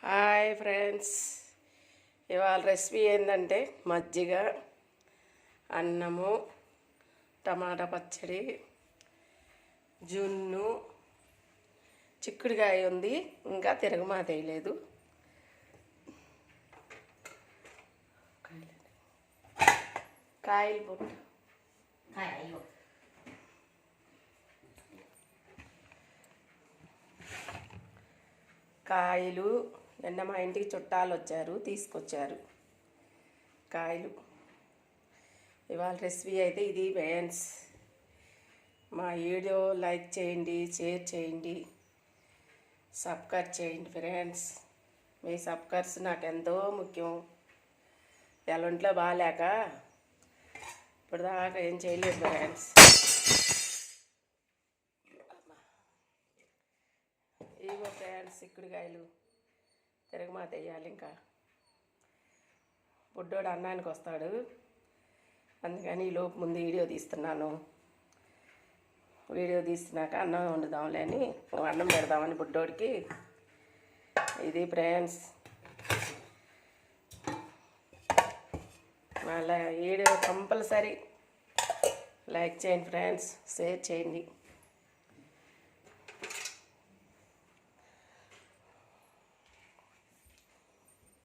Hi friends, ఇవాళ recipe ఏంటంటే మజ్జిగ, అన్నము, టమాటా పచ్చడి, జున్ను, చిక్కుడుకాయ ఉంది, ఇంకా తిరగమాత వేయలేదు. కాయలు పొట్టు కాయలు నిన్న మా ఇంటికి చుట్టాలు వచ్చారు, తీసుకొచ్చారు కాయలు. ఇవాళ రెసిపీ అయితే ఇది ఫ్రెండ్స్. మా వీడియో లైక్ చేయండి, షేర్ చేయండి, సబ్స్క్రైబ్ చేయండి ఫ్రెండ్స్. మీ సబ్స్క్రైబ్స్ నాకు ఎంతో ముఖ్యం. ఒంట్లో బాగాలేక ఇప్పటిదాకా ఏం చేయలేదు ఫ్రెండ్స్. ఇవో ఫ్రెండ్స్, చిక్కుడుకాయలు తిరగమాత వేయాలి. ఇంకా బుడ్డోడు అన్నానికి వస్తాడు, అందుకని ఈ లోపు ముందు వీడియో తీస్తున్నాను. వీడియో తీస్తున్నాక అన్నం వండుదాంలే అని, అన్నం పెడదామని బుడ్డోడికి. ఇది ఫ్రెండ్స్, మళ్ళీ వీడియో కంపల్సరీ లైక్ చేయండి ఫ్రెండ్స్, షేర్ చేయండి.